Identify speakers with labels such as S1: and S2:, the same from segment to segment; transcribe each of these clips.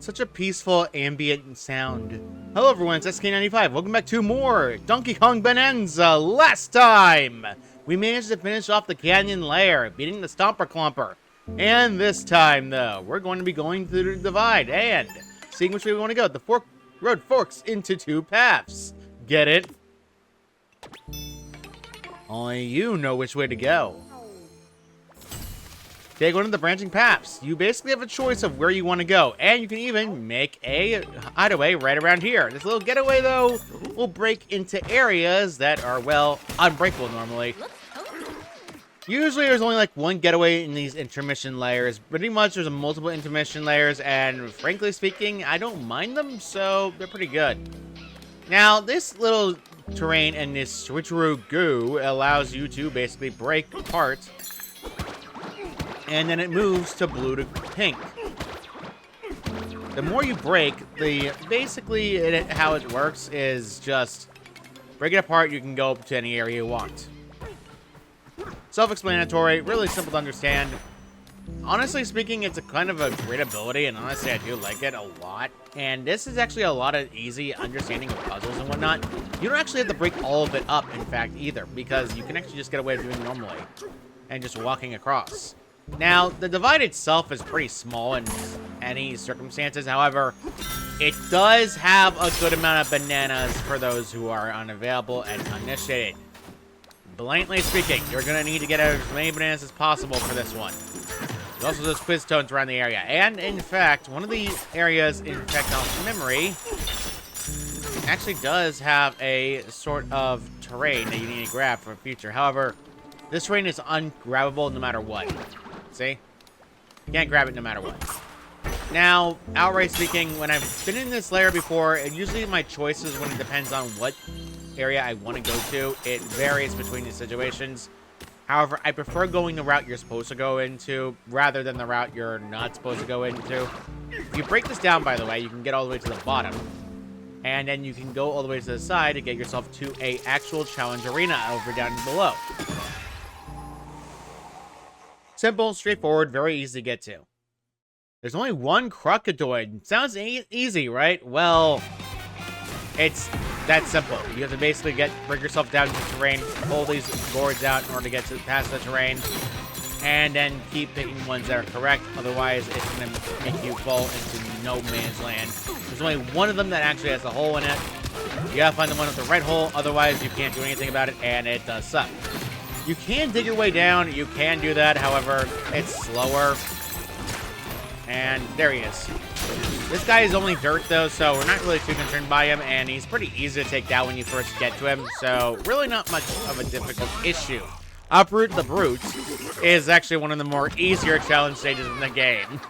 S1: Such a peaceful ambient sound. Hello everyone, it's SK95. Welcome back to more Donkey Kong Bonanza. Last time, we managed to finish off the canyon lair, beating the Stomper Clomper. And this time, though, we're going to be going through the divide and seeing which way we want to go. The road forks into two paths. Get it? Only you know which way to go. Take one of the branching paths. You basically have a choice of where you want to go, and you can even make a hideaway right around here. This little getaway, though, will break into areas that are, well, unbreakable normally. Usually there's only like one getaway in these intermission layers. Pretty much there's multiple intermission layers, and frankly speaking, I don't mind them, so they're pretty good. Now, this little terrain and this switcheroo goo allows you to basically break apart, and then it moves to blue to pink. The more you break, how it works is just break it apart, you can go up to any area you want. Self-explanatory, really simple to understand. Honestly speaking, it's a kind of a great ability, and honestly, I do like it a lot. And this is actually a lot of easy understanding of puzzles and whatnot. You don't actually have to break all of it up, in fact, either, because you can actually just get away with doing it normally and just walking across. Now, the divide itself is pretty small in any circumstances. However, it does have a good amount of bananas for those who are unavailable and uninitiated. Blatantly speaking, you're going to need to get as many bananas as possible for this one. There's also those quiz stones around the area. And, in fact, one of the areas in Technology Memory actually does have a sort of terrain that you need to grab for the future. However, this terrain is ungrabbable no matter what. See? You can't grab it no matter what. Now, outright speaking, when I've been in this layer before, usually my choices when it depends on what area I want to go to, it varies between the situations. However, I prefer going the route you're supposed to go into rather than the route you're not supposed to go into. If you break this down, by the way, you can get all the way to the bottom. And then you can go all the way to the side to get yourself to a actual challenge arena over down below. Simple, straightforward, very easy to get to. There's only one crocodile. Sounds easy, right? Well, it's that simple. You have to basically break yourself down to the terrain, pull these boards out in order to get past the terrain, and then keep picking ones that are correct. Otherwise, it's going to make you fall into no man's land. There's only one of them that actually has a hole in it. You gotta find the one with the right hole, otherwise you can't do anything about it, and it does suck. You can dig your way down, you can do that, however, it's slower. And there he is. This guy is only dirt though, so we're not really too concerned by him, and he's pretty easy to take down when you first get to him, so really not much of a difficult issue. Uproot the Brute is actually one of the more easier challenge stages in the game.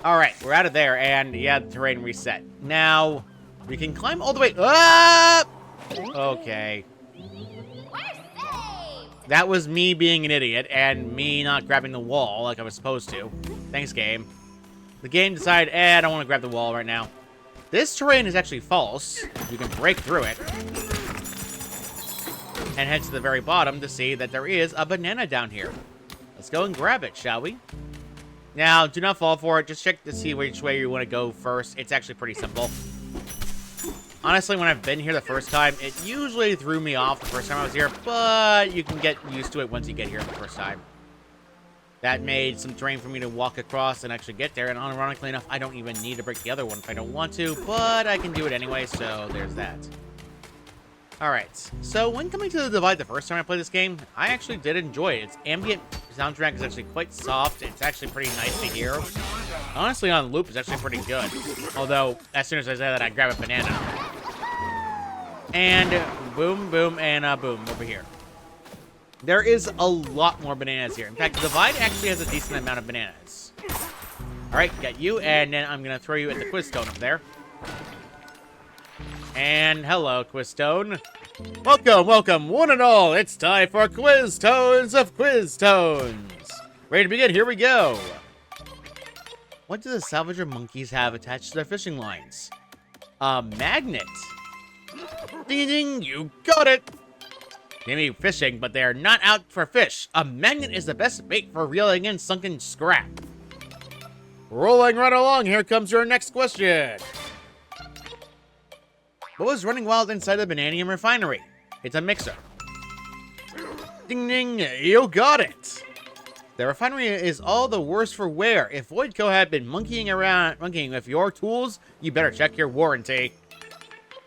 S1: Alright, we're out of there, and yeah, the terrain reset. Now, we can climb all the way up! Okay. That was me being an idiot, and me not grabbing the wall like I was supposed to. Thanks, game. The game decided, I don't want to grab the wall right now. This terrain is actually false. You can break through it. And head to the very bottom to see that there is a banana down here. Let's go and grab it, shall we? Now, do not fall for it. Just check to see which way you want to go first. It's actually pretty simple. Honestly, when I've been here the first time, it usually threw me off the first time I was here, but you can get used to it once you get here the first time. That made some terrain for me to walk across and actually get there, and ironically enough, I don't even need to break the other one if I don't want to, but I can do it anyway, so there's that. Alright, so when coming to the divide the first time I played this game, I actually did enjoy it. Its ambient soundtrack is actually quite soft. It's actually pretty nice to hear. Honestly, on loop, it's actually pretty good. Although, as soon as I say that, I grab a banana. And boom, boom, and boom, over here. There is a lot more bananas here. In fact, the divide actually has a decent amount of bananas. Alright, got you, and then I'm going to throw you at the quiz stone up there. And hello, Quiz Stone. Welcome, welcome, one and all. It's time for Quiz Tones of Quiz Tones. Ready to begin? Here we go. What do the salvager monkeys have attached to their fishing lines? A magnet. Ding ding, you got it. Maybe fishing, but they're not out for fish. A magnet is the best bait for reeling in sunken scrap. Rolling right along, here comes your next question. What was running wild inside the Bananium refinery? It's a mixer. Ding ding, you got it. The refinery is all the worse for wear. If Voidco had been monkeying with your tools, you better check your warranty.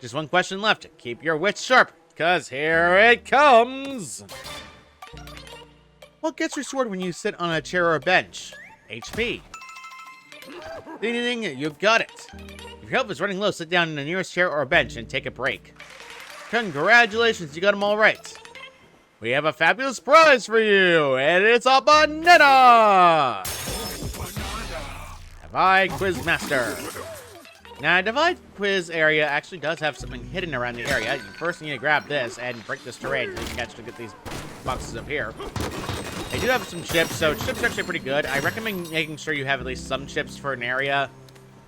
S1: Just one question left. Keep your wits sharp, because here it comes. What gets restored when you sit on a chair or a bench? HP. Ding ding ding, you got it. If your health is running low, sit down in the nearest chair or bench and take a break. Congratulations, you got them all right. We have a fabulous prize for you, and it's a banana! Divide Quiz Master. Now, Divide Quiz area actually does have something hidden around the area. You first need to grab this and break this terrain so you can actually get these boxes up here. They do have some chips, so chips are actually pretty good. I recommend making sure you have at least some chips for an area,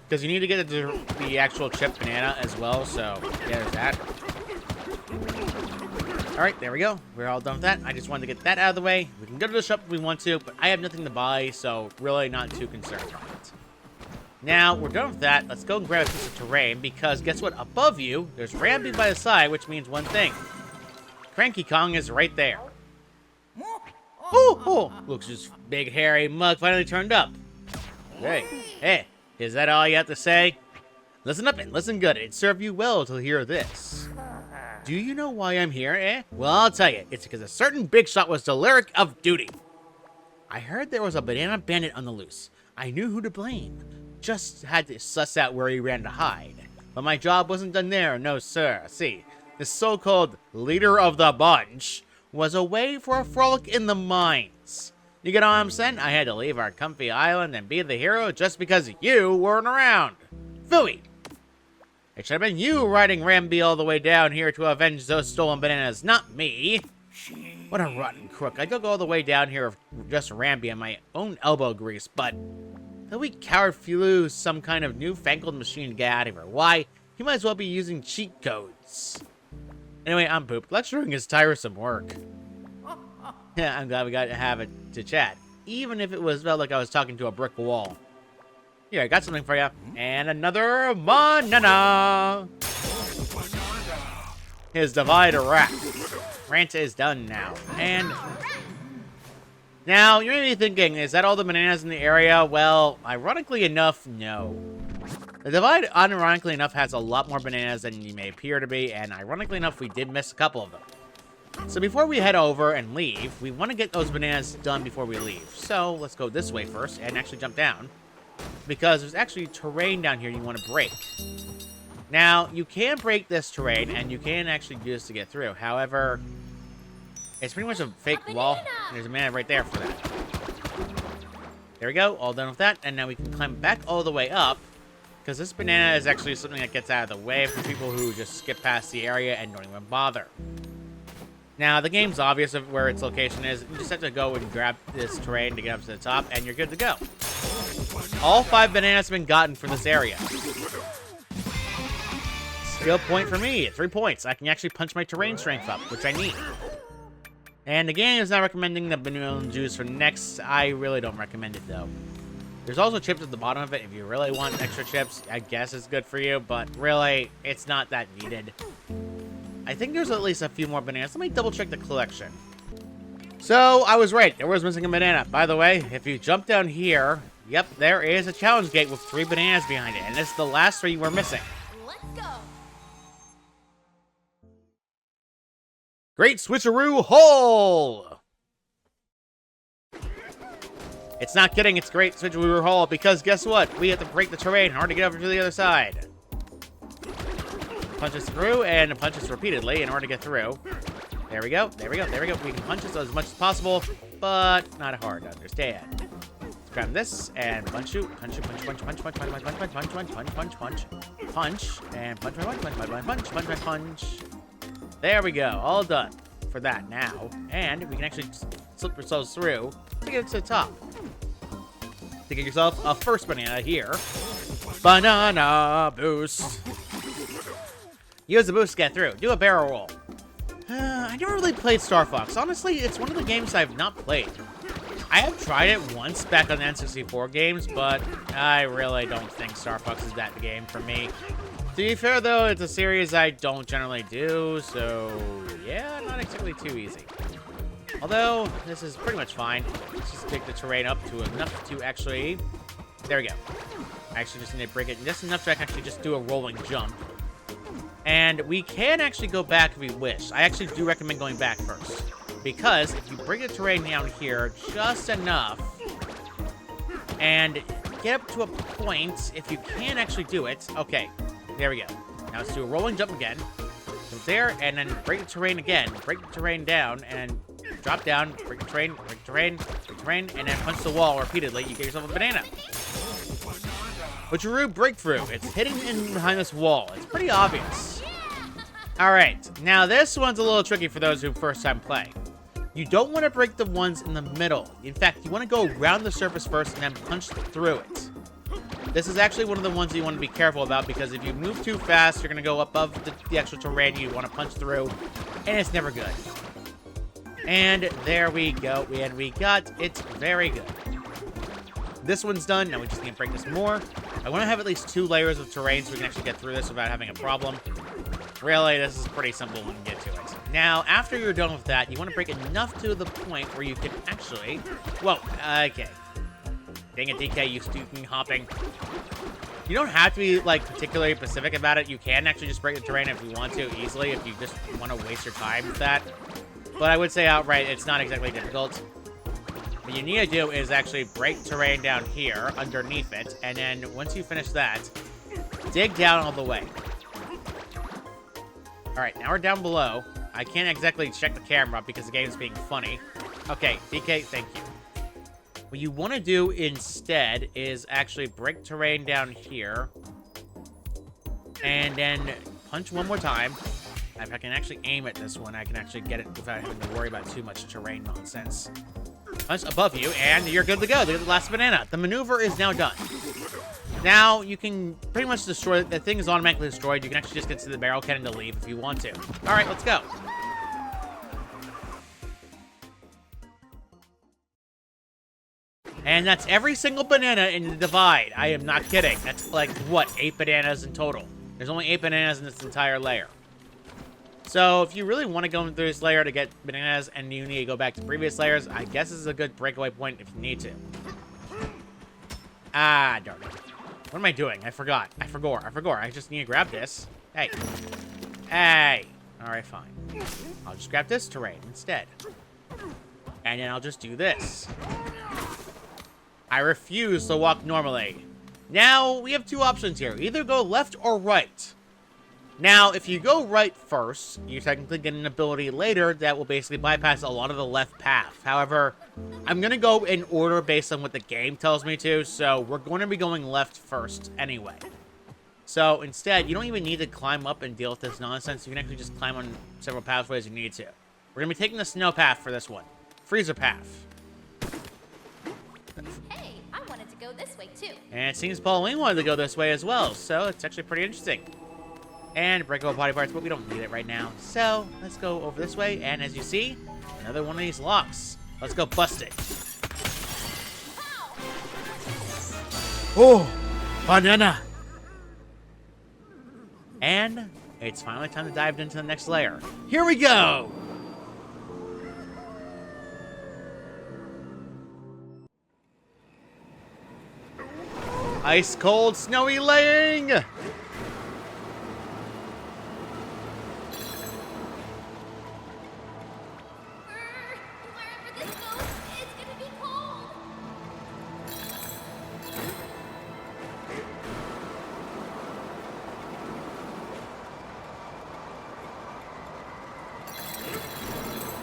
S1: because you need to get the actual chip banana as well, so yeah, there's that. Alright, there we go. We're all done with that. I just wanted to get that out of the way. We can go to the shop if we want to, but I have nothing to buy, so really not too concerned on it. Now, we're done with that. Let's go and grab a piece of terrain, because guess what? Above you, there's Rambi by the side, which means one thing. Cranky Kong is right there. Oh, looks his big hairy mug finally turned up. Hey, is that all you have to say? Listen up and listen good. It'd serve you well to hear this. Do you know why I'm here, eh? Well, I'll tell you. It's because a certain big shot was the lyric of duty. I heard there was a banana bandit on the loose. I knew who to blame. Just had to suss out where he ran to hide. But my job wasn't done there, no sir. See, this so-called leader of the bunch was away for a frolic in the mines. You get what I'm saying? I had to leave our comfy island and be the hero just because you weren't around. Phooey! It should have been you riding Rambi all the way down here to avenge those stolen bananas, not me. What a rotten crook. I could go all the way down here with just Rambi and my own elbow grease, but the weak coward flew some kind of newfangled machine to get out of here. Why? He might as well be using cheat codes. Anyway, I'm pooped. Lecturing is tiresome work. Yeah, I'm glad we got to have it to chat, even if it felt like I was talking to a brick wall. Here, I got something for you. And another banana. His divide rant is done now. And now, you may be thinking, is that all the bananas in the area? Well, ironically enough, no. The divide, unironically enough, has a lot more bananas than you may appear to be, and ironically enough, we did miss a couple of them. So before we head over and leave, we want to get those bananas done before we leave. So let's go this way first and actually jump down, because there's actually terrain down here you want to break. Now, you can break this terrain, and you can actually do this to get through. However, it's pretty much a fake wall, and there's a banana right there for that. There we go, all done with that, and now we can climb back all the way up, because this banana is actually something that gets out of the way for people who just skip past the area and don't even bother. Now, the game's obvious of where its location is. You just have to go and grab this terrain to get up to the top, and you're good to go. All 5 bananas have been gotten from this area. Skill point for me, 3 points. I can actually punch my terrain strength up, which I need. And the game is not recommending the banana juice for next. I really don't recommend it, though. There's also chips at the bottom of it. If you really want extra chips, I guess it's good for you, but really, it's not that needed. I think there's at least a few more bananas. Let me double check the collection. So, I was right. There was missing a banana. By the way, if you jump down here, yep, there is a challenge gate with 3 bananas behind it, and it's the last 3 we're missing.
S2: Let's go.
S1: Great Switcheroo Hole! It's not kidding, it's Great Switcheroo Hole, because guess what? We have to break the terrain in order to get over to the other side. Punch us through, and punch us repeatedly in order to get through. There we go, there we go, there we go. We can punch us as much as possible, but not hard to understand. Let's grab this, and punch you, punch, punch, punch, punch, punch, punch, punch, punch, punch, punch, punch, punch, punch, punch, and punch, punch, punch, punch, punch, punch, punch, punch. There we go, all done for that now. And we can actually slip ourselves through to get to the top. To get yourself a first banana here. Banana boost. Use the boost to get through. Do a barrel roll. I never really played Star Fox. Honestly, it's one of the games I've not played. I have tried it once back on the N64 games, but I really don't think Star Fox is that game for me. To be fair, though, it's a series I don't generally do, so yeah, not exactly too easy. Although, this is pretty much fine. Let's just take the terrain up to enough to actually... There we go. I actually just need to break it just enough to actually just do a rolling jump. And we can actually go back if we wish. I actually do recommend going back first. Because if you bring the terrain down here just enough and get up to a point, if you can actually do it. Okay, there we go. Now let's do a rolling jump again. Go there, and then break the terrain again. Break the terrain down, and drop down, break the terrain, break the terrain, break the terrain, and then punch the wall repeatedly. You get yourself a banana. Butcheroo breakthrough. It's hidden in behind this wall. It's pretty obvious. Alright, now this one's a little tricky for those who first time play. You don't want to break the ones in the middle. In fact, you want to go around the surface first and then punch through it. This is actually one of the ones you want to be careful about, because if you move too fast, you're going to go above the actual terrain you want to punch through, and it's never good. And there we go, and we got it. Very good. This one's done. Now we just need to break this more. I want to have at least 2 layers of terrain so we can actually get through this without having a problem. Really, this is pretty simple when you get to it. Now, after you're done with that, you want to break enough to the point where you can actually... Whoa, okay. Dang it, DK, you stupid hopping. You don't have to be, like, particularly specific about it. You can actually just break the terrain if you want to, easily, if you just want to waste your time with that. But I would say outright, it's not exactly difficult. What you need to do is actually break terrain down here, underneath it, and then once you finish that, dig down all the way. Alright, now we're down below. I can't exactly check the camera because the game's being funny. Okay, DK, thank you. What you want to do instead is actually break terrain down here. And then punch one more time. If I can actually aim at this one, I can actually get it without having to worry about too much terrain nonsense. Punch above you, and you're good to go. Look at the last banana. The maneuver is now done. Now, you can pretty much destroy it. The thing is automatically destroyed. You can actually just get to the barrel cannon to leave if you want to. All right, let's go. And that's every single banana in the divide. I am not kidding. That's like, what, 8 bananas in total. There's only 8 bananas in this entire layer. So, if you really want to go through this layer to get bananas and you need to go back to previous layers, I guess this is a good breakaway point if you need to. Ah, darn it. What am I doing? I forgot. I forgot. I just need to grab this. Hey. Hey. Alright, fine. I'll just grab this terrain instead. And then I'll just do this. I refuse to walk normally. Now, we have 2 options here. Either go left or right. Now, if you go right first, you technically get an ability later that will basically bypass a lot of the left path. However, I'm going to go in order based on what the game tells me to, so we're going to be going left first anyway. So, instead, you don't even need to climb up and deal with this nonsense. You can actually just climb on several pathways you need to. We're going to be taking the snow path for this one. Freezer path.
S2: Hey, I wanted to go this way too.
S1: And it seems Pauline wanted to go this way as well, so it's actually pretty interesting. And breakable body parts, but we don't need it right now. So, let's go over this way, and as you see, another one of these locks. Let's go bust it. Oh, banana! And it's finally time to dive into the next layer. Here we go! Ice cold, snowy laying!
S2: Wherever this goes, it's gonna be cold.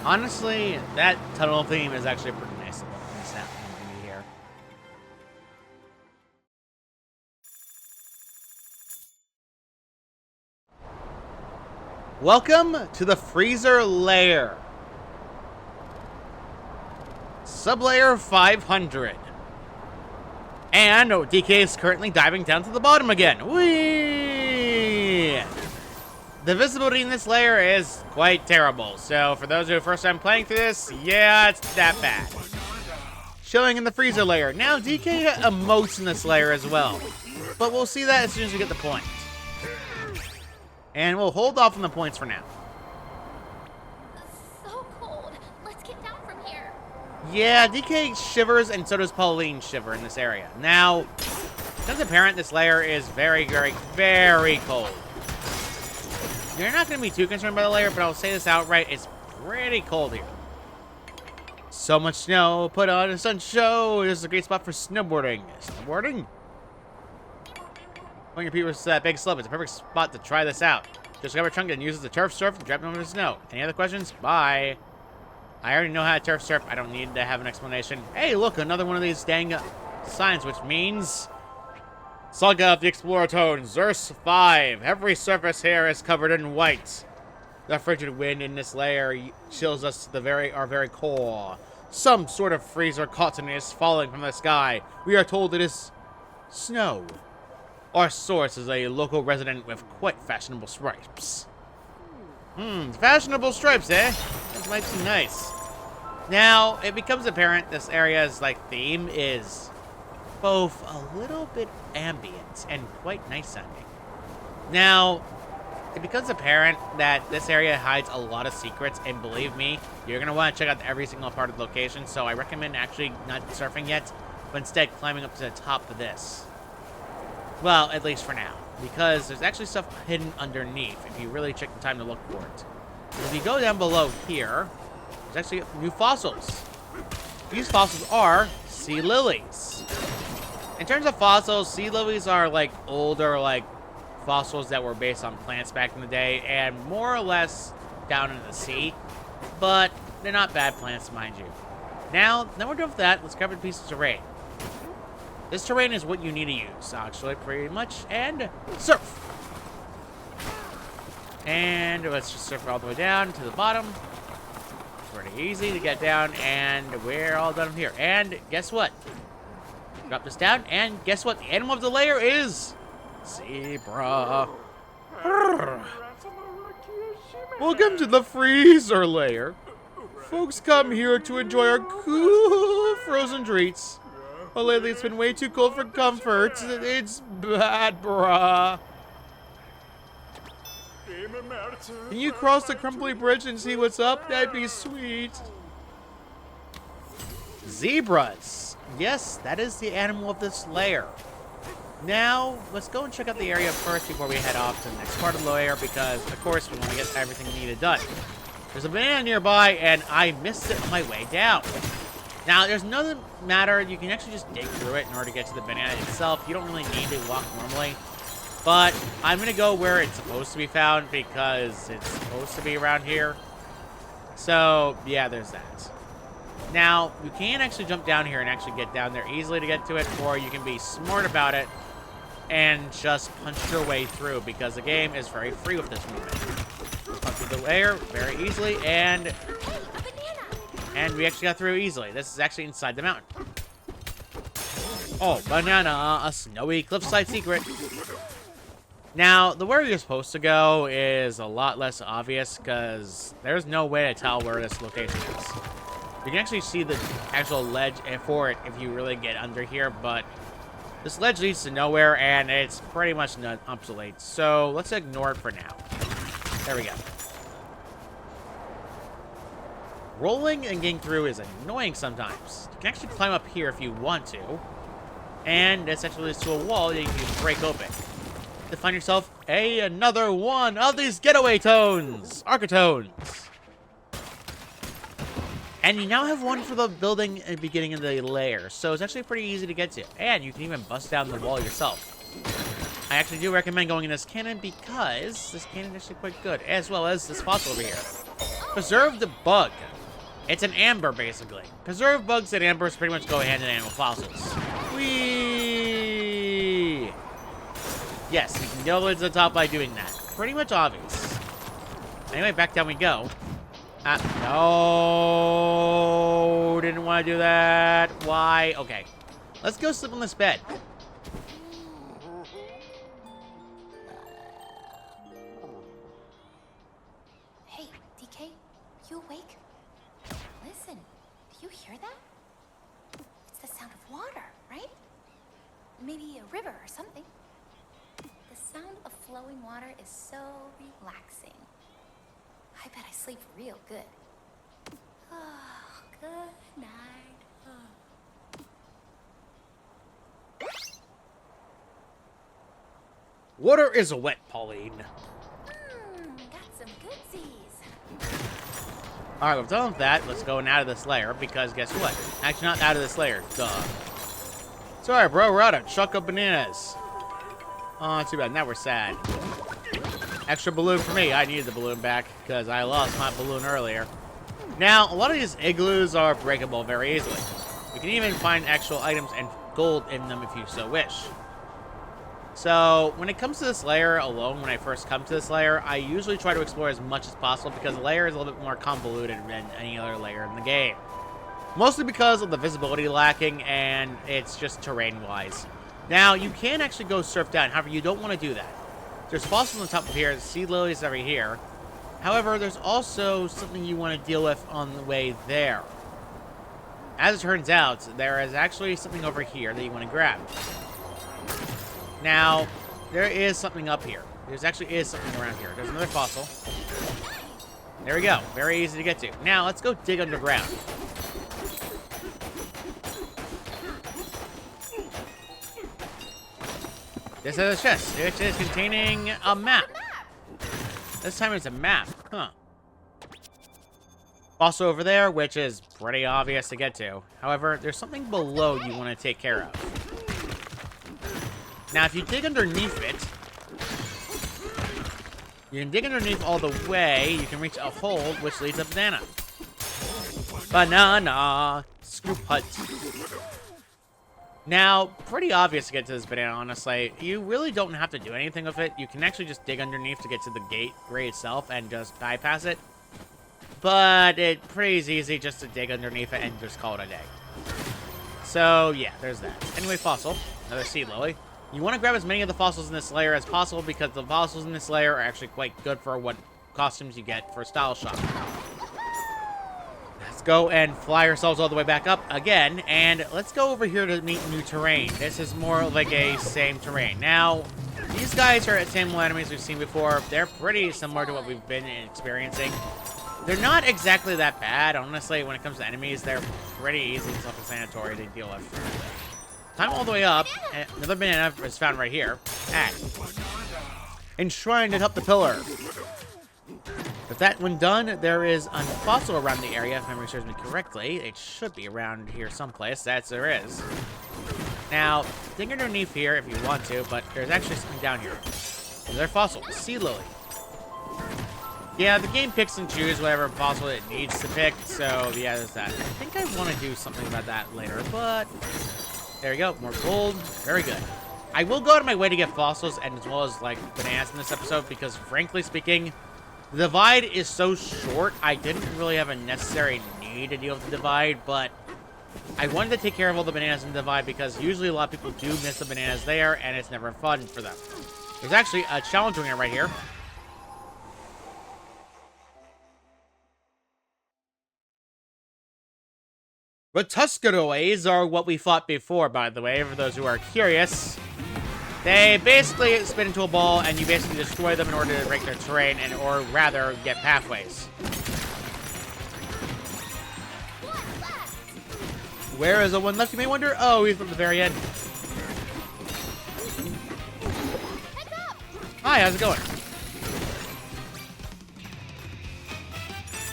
S1: Honestly, that tunnel theme is actually pretty nice to look at this happening here. Welcome to the freezer layer. Sublayer 500. And DK is currently diving down to the bottom again. Whee! The visibility in this layer is quite terrible. So for those who are first time playing through this, yeah, it's that bad. Showing in the freezer layer. Now DK emotes in this layer as well. But we'll see that as soon as we get the point. And we'll hold off on the points for now.
S2: So cold. Let's get down from here.
S1: Yeah, DK shivers and so does Pauline shiver in this area. Now, it becomes apparent this layer is very, very, very cold. You're not going to be too concerned by the layer, but I'll say this outright. It's pretty cold here. So much snow. Put on a sun show. This is a great spot for snowboarding. Snowboarding? When your people to that big slope, it's a perfect spot to try this out. Just grab a trunk and use the turf surf and drop them over the snow. Any other questions? Bye. I already know how to turf surf. I don't need to have an explanation. Hey, look, another one of these dang signs, which means... Saga of the Explorer Tone, Zerse 5. Every surface here is covered in white. The frigid wind in this layer chills us to our very core. Some sort of freezer cotton is falling from the sky. We are told it is snow. Our source is a local resident with quite fashionable stripes. Fashionable stripes, eh? That might be nice. Now, it becomes apparent this area's theme is both a little bit ambient and quite nice sounding. Now, it becomes apparent that this area hides a lot of secrets, and believe me, you're going to want to check out every single part of the location, so I recommend actually not surfing yet, but instead climbing up to the top of this. Well, at least for now, because there's actually stuff hidden underneath if you really take the time to look for it. If you go down below here, there's actually new fossils. These fossils are sea lilies. In terms of fossils, sea lilies are older fossils that were based on plants back in the day and more or less down in the sea, but they're not bad plants, mind you. Now we're done with that. Let's cover the piece of terrain. This terrain is what you need to use, actually, pretty much, and surf. And let's just surf all the way down to the bottom. Pretty easy to get down, and we're all done here. And guess what? Drop this down, and guess what? The animal of the layer is zebra. Welcome to the freezer layer. Folks come here to enjoy our cool frozen treats. But lately it's been way too cold for comfort. It's bad, bruh. Can you cross the crumbly bridge and see what's up? That'd be sweet. Zebras. Yes, that is the animal of this layer. Now, let's go and check out the area first before we head off to the next part of the layer, because, of course, we want to get everything needed done. There's a banana nearby, and I missed it on my way down. Now, there's no matter. You can actually just dig through it in order to get to the banana itself. You don't really need to walk normally. But I'm going to go where it's supposed to be found because it's supposed to be around here. So, yeah, there's that. Now, you can actually jump down here and actually get down there easily to get to it, or you can be smart about it and just punch your way through because the game is very free with this movement. Punch through the layer very easily, and we actually got through easily. This is actually inside the mountain. Oh, banana, a snowy cliffside secret. Now, the where you're supposed to go is a lot less obvious because there's no way to tell where this location is. You can actually see the actual ledge for it if you really get under here, but this ledge leads to nowhere and it's pretty much obsolete. So let's ignore it for now. There we go. Rolling and getting through is annoying sometimes. You can actually climb up here if you want to. And this actually leads to a wall that you can break open. To find yourself another one of these getaway tones, architones. And you now have one for the building at the beginning of the layer, so it's actually pretty easy to get to. And you can even bust down the wall yourself. I actually do recommend going in this cannon because this cannon is actually quite good, as well as this fossil over here. Preserved bug. It's an amber, basically. Preserved bugs and ambers pretty much go hand in hand with fossils. Whee! Yes, we can get all the way to the top by doing that. Pretty much obvious. Anyway, back down we go. No, didn't want to do that. Why? Okay. Let's go sleep on this bed.
S2: maybe a river or something. The sound of flowing water is so relaxing. I bet I sleep real good. Oh, good night.
S1: Water is wet, Pauline.
S2: Got some goodsies.
S1: Alright, we've done with that. Let's go out of this layer, because guess what? Actually, not out of this layer. Duh. Sorry, bro. We're out of choco bananas. Oh, too bad. Now we're sad. Extra balloon for me. I needed the balloon back, because I lost my balloon earlier. Now, a lot of these igloos are breakable very easily. You can even find actual items and gold in them if you so wish. So, when it comes to this layer alone, when I first come to this layer, I usually try to explore as much as possible because the layer is a little bit more convoluted than any other layer in the game. Mostly because of the visibility lacking and it's just terrain-wise. Now, you can actually go surf down, however, you don't want to do that. There's fossils on the top of here, sea lilies over here. However, there's also something you want to deal with on the way there. As it turns out, there is actually something over here that you want to grab. Now, there is something up here. There's actually is something around here. There's another fossil. There we go. Very easy to get to. Now, let's go dig underground. This is a chest, which is containing a map. This time it's a map. Huh. Fossil over there, which is pretty obvious to get to. However, there's something below you want to take care of. Now, if you dig underneath it, you can dig underneath all the way, you can reach a hole, which leads to banana. Banana! Scoop hut. Now, pretty obvious to get to this banana, honestly. You really don't have to do anything with it. You can actually just dig underneath to get to the gate itself and just bypass it. But it's pretty easy just to dig underneath it and just call it a day. So, yeah, there's that. Anyway, fossil. Another sea lily. You want to grab as many of the fossils in this layer as possible because the fossils in this layer are actually quite good for what costumes you get for Style Shop. Let's go and fly ourselves all the way back up again, and let's go over here to meet new terrain. This is more like a same terrain. Now, these guys are similar enemies we've seen before. They're pretty similar to what we've been experiencing. They're not exactly that bad. Honestly, when it comes to enemies, they're pretty easy and self-explanatory to deal with. Climb all the way up. Another banana is found right here. Enshrined atop the pillar. With that one done, there is a fossil around the area, if memory serves me correctly. It should be around here someplace. There is. Now, dig underneath here if you want to, but there's actually something down here. Another fossil. Sea lily. Yeah, the game picks and chooses whatever fossil it needs to pick, so yeah, there's that. I think I want to do something about that later, but... There we go, more gold. Very good. I will go out of my way to get fossils and as well as, like, bananas in this episode because, frankly speaking, the divide is so short, I didn't really have a necessary need to deal with the divide, but I wanted to take care of all the bananas in the divide because usually a lot of people do miss the bananas there, and it's never fun for them. There's actually a challenge doing it right here. The Tuscaroids are what we fought before, by the way, for those who are curious. They basically spin into a ball, and you basically destroy them in order to break their terrain, and or rather, get pathways. Where is the one left, you may wonder? Oh, he's at the very end. Hi, how's it going?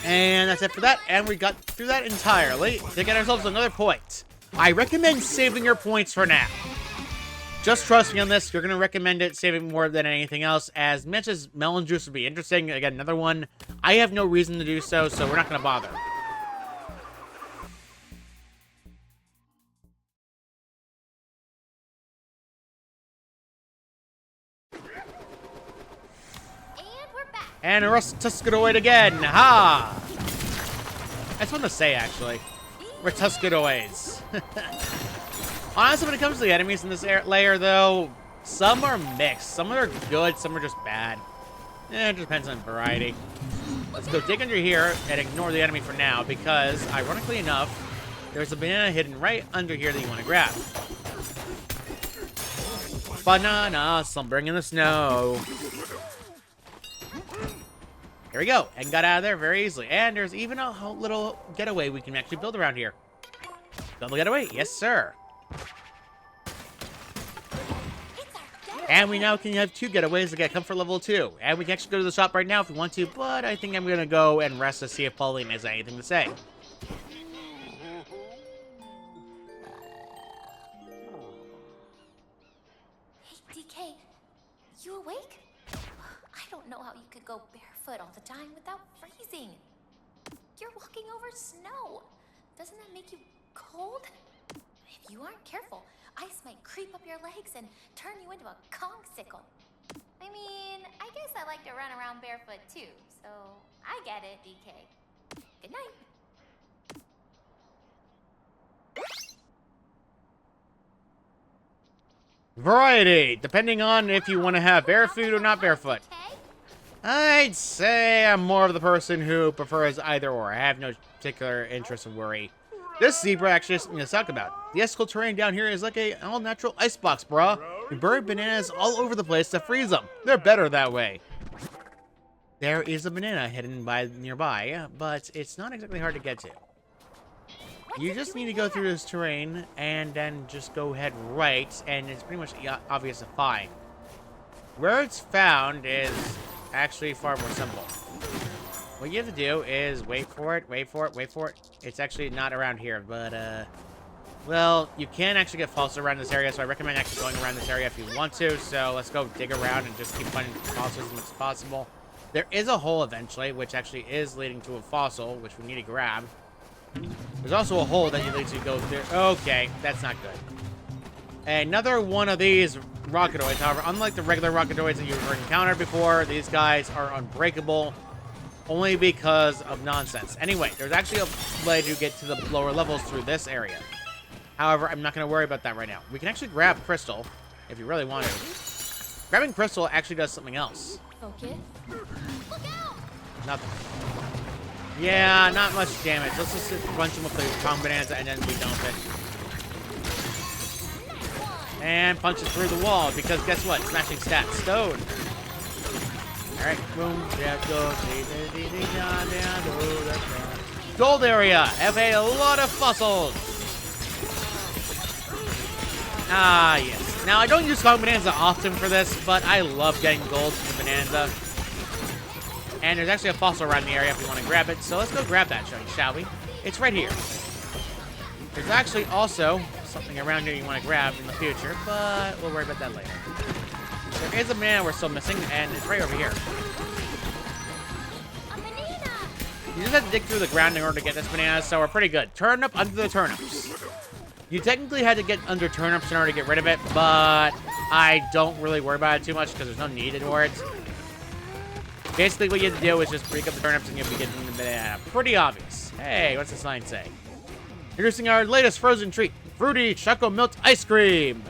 S1: And that's it for that, and we got through that entirely to get ourselves another point. I recommend saving your points for now. Just trust me on this, you're going to recommend it saving more than anything else. As much as melon juice would be interesting, again, another one, I have no reason to do so, so we're not going to bother. And a Tuscaroid again. Ha! That's fun to say, actually. We're Tuscaroids. Honestly, when it comes to the enemies in this layer, though, some are mixed. Some are good, some are just bad. It depends on variety. Let's go dig under here and ignore the enemy for now, because, ironically enough, there's a banana hidden right under here that you want to grab. banana, slumbering in the snow. Here we go, and got out of there very easily. And there's even a whole little getaway we can actually build around here. Double getaway, yes sir. And we now can have 2 getaways to get comfort level 2. And we can actually go to the shop right now if we want to, but I think I'm gonna go and rest to see if Pauline has anything to say.
S2: Hey, DK, you awake? I don't know how you could go barefoot all the time without freezing. You're walking over snow. Doesn't that make you cold? If you aren't careful, ice might creep up your legs and turn you into a conchsicle. I mean, I guess I like to run around barefoot too, so I get it, DK. Good night.
S1: Variety, depending on if you want to have barefoot or not barefoot. I'd say I'm more of the person who prefers either or. I have no particular interest or worry. This zebra actually is something to talk about. The icicle terrain down here is like a all-natural icebox, brah. We bury bananas all over the place to freeze them. They're better that way. There is a banana hidden nearby, but it's not exactly hard to get to. You just need to go through this terrain and then just go ahead right, and it's pretty much obvious to find. Where it's found is actually far more simple. What you have to do is wait for it, wait for it, wait for it. It's actually not around here, but, well, you can actually get fossils around this area, so I recommend actually going around this area if you want to. So let's go dig around and just keep finding fossils as much as possible. There is a hole eventually, which actually is leading to a fossil, which we need to grab. There's also a hole that leads you to go through. Okay, that's not good. Another one of these rockedoids. However, unlike the regular rockedoids that you've encountered before, these guys are unbreakable only because of nonsense. Anyway, there's actually a way to get to the lower levels through this area. However, I'm not going to worry about that right now. We can actually grab Crystal if you really want to. Grabbing Crystal actually does something else.
S2: Focus. Look out!
S1: Nothing. Yeah, not much damage. Let's just punch him with the Kong Bananza and then we dump it. And punch it through the wall because guess what? Smashing stats. Stone. Alright, boom. Gold area. Have a lot of fossils. Ah, yes. Now, I don't use Kong Bananza often for this, but I love getting gold from the Bananza. And there's actually a fossil around the area if we want to grab it. So let's go grab that, shall we? It's right here. There's actually also something around here you want to grab in the future, but we'll worry about that later. There is a banana we're still missing, and it's right over here.
S2: A banana!
S1: You just have to dig through the ground in order to get this banana, so we're pretty good. Turnip under the turnips. You technically had to get under turnips in order to get rid of it, but I don't really worry about it too much because there's no need for it. Basically, what you have to do is just break up the turnips and you'll be getting the banana. Pretty obvious. Hey, what's the sign say? Introducing our latest frozen treat, fruity choco-milk ice cream.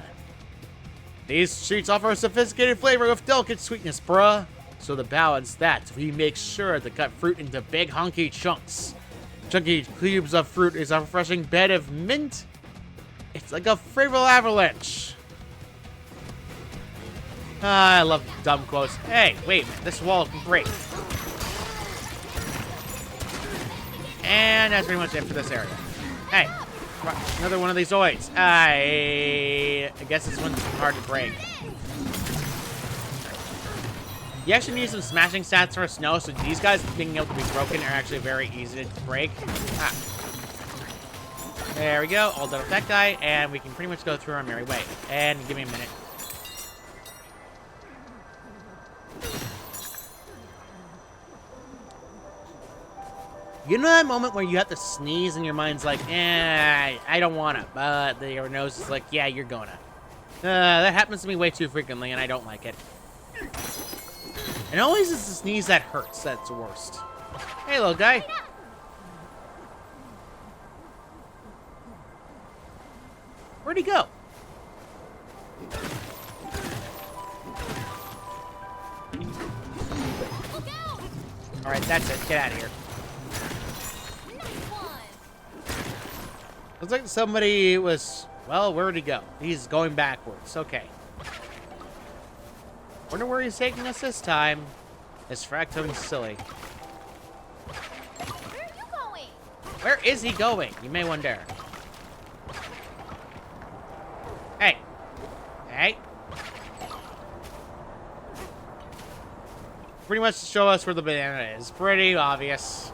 S1: These treats offer a sophisticated flavor with delicate sweetness, bruh. So to balance that, we make sure to cut fruit into big hunky chunks. Chunky cubes of fruit is a refreshing bed of mint. It's like a flavorful avalanche. I love dumb quotes. Hey, wait, this wall can break. And that's pretty much it for this area. Hey, another one of these oids. I guess this one's hard to break. You actually need some smashing stats for snow, so these guys being able to be broken are actually very easy to break. Ah. There we go, all done with that guy, and we can pretty much go through our merry way. And give me a minute. You know that moment where you have to sneeze and your mind's like, I don't wanna, but your nose is like, yeah, you're gonna. That happens to me way too frequently, and I don't like it. And always is the sneeze that hurts that's the worst. Hey, little guy. Where'd he go? Alright, that's it. Get out of here. Looks like somebody was... Well, where'd he go? He's going backwards. Okay. Wonder where he's taking us this time. This fractone's silly.
S2: Where are you going?
S1: Where is he going? You may wonder. Hey. Hey. Pretty much show us where the banana is. Pretty obvious.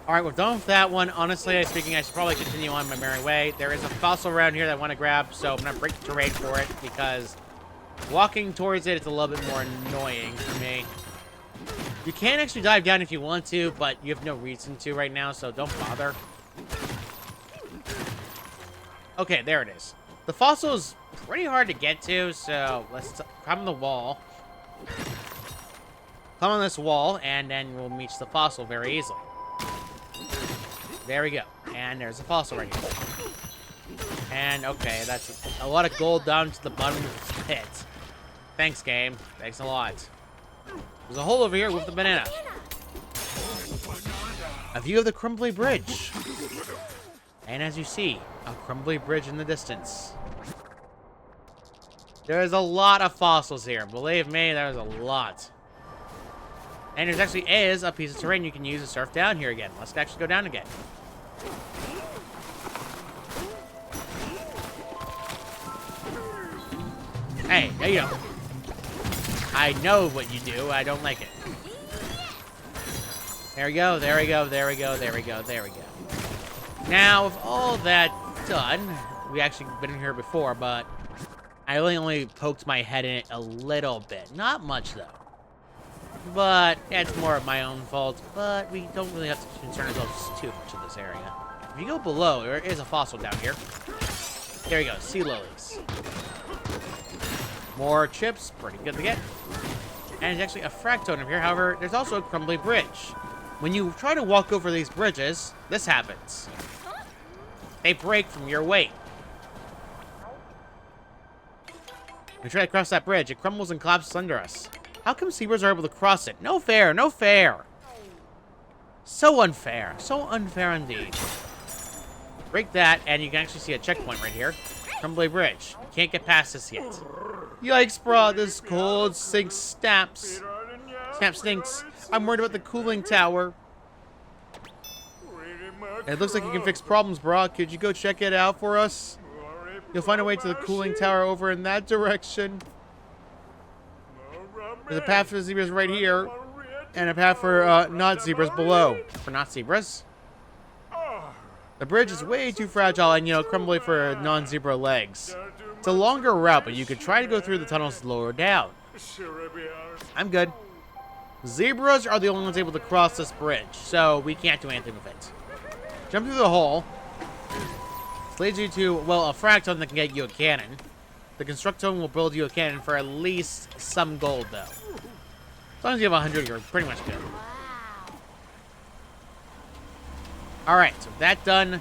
S1: Alright, we're done with that one. Honestly, speaking, I should probably continue on my merry way. There is a fossil around here that I want to grab, so I'm going to break the terrain for it, because walking towards it's a little bit more annoying for me. You can actually dive down if you want to, but you have no reason to right now, so don't bother. Okay, there it is. The fossil is pretty hard to get to, so let's climb on the wall. Climb on this wall, and then we'll reach the fossil very easily. There we go. And there's a fossil right here. And, okay, that's a lot of gold down to the bottom of this pit. Thanks, game. Thanks a lot. There's a hole over here with the banana. A view of the crumbly bridge. And as you see, a crumbly bridge in the distance. There's a lot of fossils here. Believe me, there's a lot. And there actually is a piece of terrain you can use to surf down here again. Let's actually go down again. Hey, there you go. I know what you do. I don't like it. There we go, there we go, there we go, there we go, there we go. Now, with all that done, we actually been in here before, but I only poked my head in it a little bit. Not much, though. But it's more of my own fault, but we don't really have to concern ourselves too much in this area. If you go below, there is a fossil down here. There you go, sea lilies. More chips, pretty good to get. And there's actually a fractone over here. However, there's also a crumbly bridge. When you try to walk over these bridges, this happens. They break from your weight. When you try to cross that bridge, it crumbles and collapses under us. How come zebras are able to cross it? No fair, no fair. So unfair. So unfair indeed. Break that, and you can actually see a checkpoint right here. Crumbly bridge. You can't get past this yet. Yikes, bro. This cold sink snaps. Snap stinks. I'm worried about the cooling tower. It looks like you can fix problems, bro. Could you go check it out for us? You'll find a way to the cooling tower over in that direction. There's a path for zebras right here, and a path for not zebras below. For not zebras? The bridge is way too fragile and, you know, crumbly for non-zebra legs. It's a longer route, but you could try to go through the tunnels lower down. I'm good. Zebras are the only ones able to cross this bridge, so we can't do anything with it. Jump through the hole. This leads you to, well, a fractone that can get you a cannon. The constructone will build you a cannon for at least some gold, though. As long as you have 100, you're pretty much good. Alright, so that done.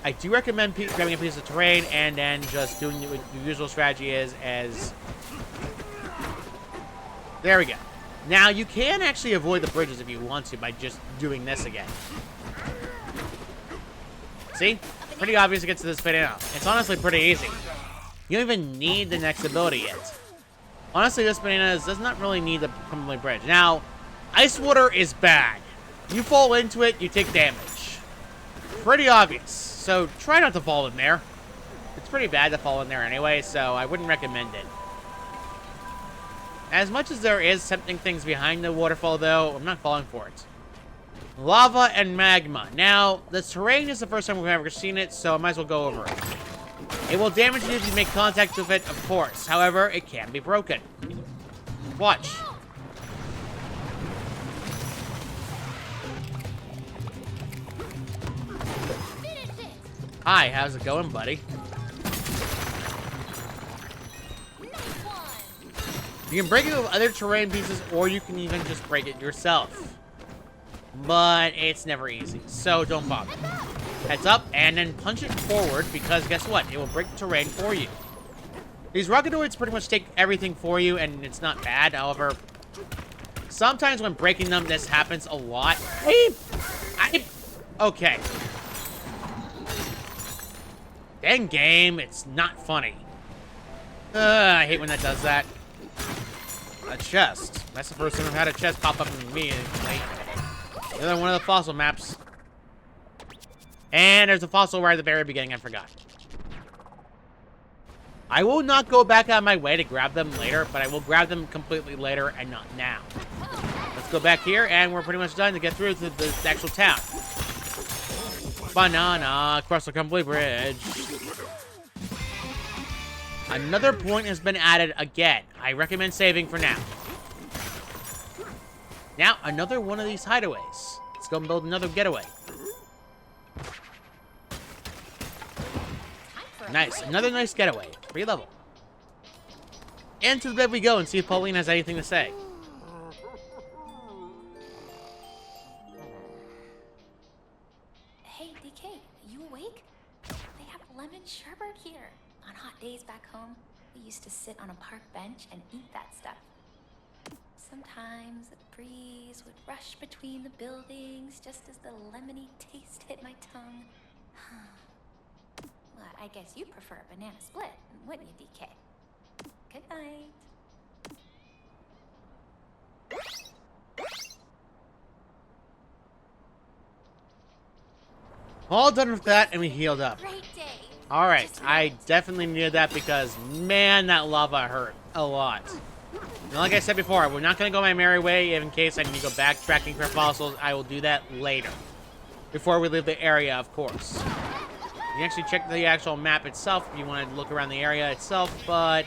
S1: I do recommend grabbing a piece of terrain and then just doing what your usual strategy is as... There we go. Now, you can actually avoid the bridges if you want to by just doing this again. See? Pretty obvious to get to this banana. It's honestly pretty easy. You don't even need the next ability yet. Honestly, this banana does not really need the crumbly bridge. Now, ice water is bad. You fall into it, you take damage. Pretty obvious. So, try not to fall in there. It's pretty bad to fall in there anyway, so I wouldn't recommend it. As much as there is tempting things behind the waterfall, though, I'm not falling for it. Lava and magma. Now, the terrain is the first time we've ever seen it, so I might as well go over it. It will damage you if you make contact with it, of course. However, it can be broken. Watch. Hi, how's it going, buddy? You can break it with other terrain pieces, or you can even just break it yourself. But it's never easy, so don't bother. Heads up, and then punch it forward, because guess what? It will break the terrain for you. These rocketoids pretty much take everything for you, and it's not bad. However, sometimes when breaking them, this happens a lot. Okay. Dang game, it's not funny. I hate when that does that. a chest. That's the first time I've had a chest pop up immediately. Another one of the fossil maps. And there's a fossil right at the very beginning, I forgot. I will not go back out of my way to grab them later, but I will grab them completely later and not now. Let's go back here, and we're pretty much done to get through to the actual town. Banana, across the complete bridge. Another point has been added again. I recommend saving for now. Now, another one of these hideaways. Let's go and build another getaway. Nice. Another nice getaway. Free level. And to the bed we go and see if Pauline has anything to say.
S2: Hey, DK, you awake? They have lemon sherbet here. On hot days back home, we used to sit on a park bench and eat that stuff. Sometimes a breeze would rush between the buildings just as the lemony taste hit my tongue. Well, I guess you prefer a banana split, wouldn't you, DK? Good night.
S1: All done with that, and we healed up.
S2: Great day.
S1: Alright, I definitely needed that because, man, that lava hurt a lot. And like I said before, we're not going to go my merry way in case I need to go backtracking for fossils. I will do that later. Before we leave the area, of course. You can actually check the actual map itself if you want to look around the area itself, but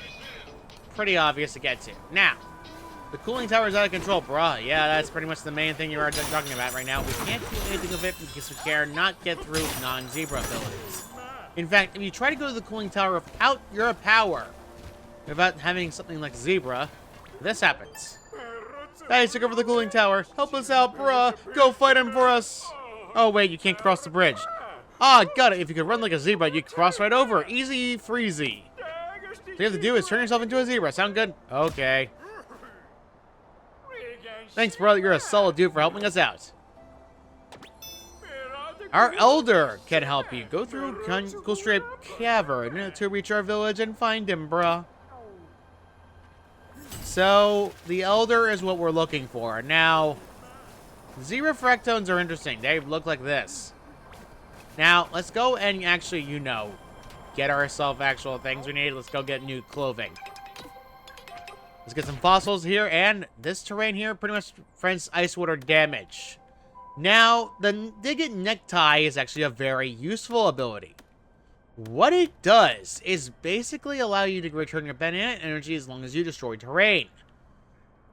S1: pretty obvious to get to. Now, the cooling tower is out of control, bruh. Yeah, that's pretty much the main thing you're talking about right now. We can't do anything of it because we cannot get through non-zebra abilities. In fact, if you try to go to the cooling tower without your power, without having something like zebra, this happens. Guys, took over the cooling tower. Help us out, bruh. Go fight him for us. Oh, wait, you can't cross the bridge. Ah, got it. If you could run like a zebra, you could cross right over. Easy freezy. All you have to do is turn yourself into a zebra. Sound good? Okay. Thanks, brother. You're a solid dude for helping us out. Our elder can help you. Go through Cool Strip Cavern to reach our village and find him, bruh. So, the elder is what we're looking for. Now, zebra fractones are interesting. They look like this. Now, let's go and actually, you know, get ourselves actual things we need. Let's go get new clothing. Let's get some fossils here, and this terrain here pretty much prevents ice water damage. Now, the Dig It Necktie is actually a very useful ability. What it does is basically allow you to return your banana energy as long as you destroy terrain.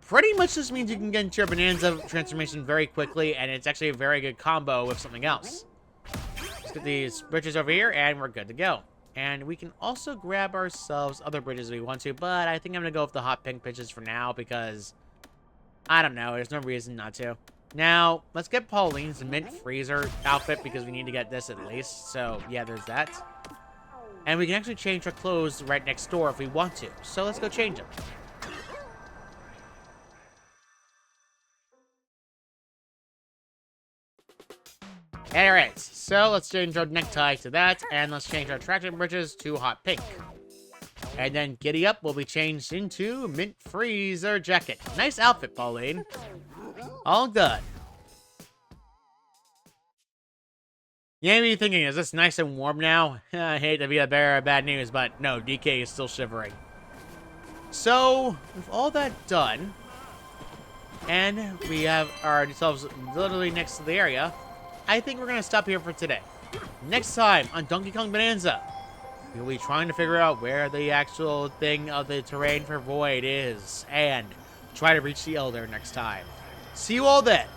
S1: Pretty much this means you can get into your Bananza transformation very quickly, and it's actually a very good combo with something else. Let's get these bridges over here, and we're good to go. And we can also grab ourselves other bridges if we want to, but I think I'm going to go with the hot pink bridges for now because, I don't know, there's no reason not to. Now, let's get Pauline's mint freezer outfit because we need to get this at least. So, yeah, there's that. And we can actually change our clothes right next door if we want to. So, let's go change them. Alright, so let's change our necktie to that, and let's change our traction bridges to hot pink. And then Giddy Up will be changed into mint freezer jacket. Nice outfit, Pauline. All done. You may be thinking, is this nice and warm now? I hate to be a bearer of bad news, but no, DK is still shivering. So, with all that done, and we have ourselves literally next to the area, I think we're going to stop here for today. Next time on Donkey Kong Bonanza, we'll be trying to figure out where the actual thing of the terrain for Void is, and try to reach the Elder next time. See you all then.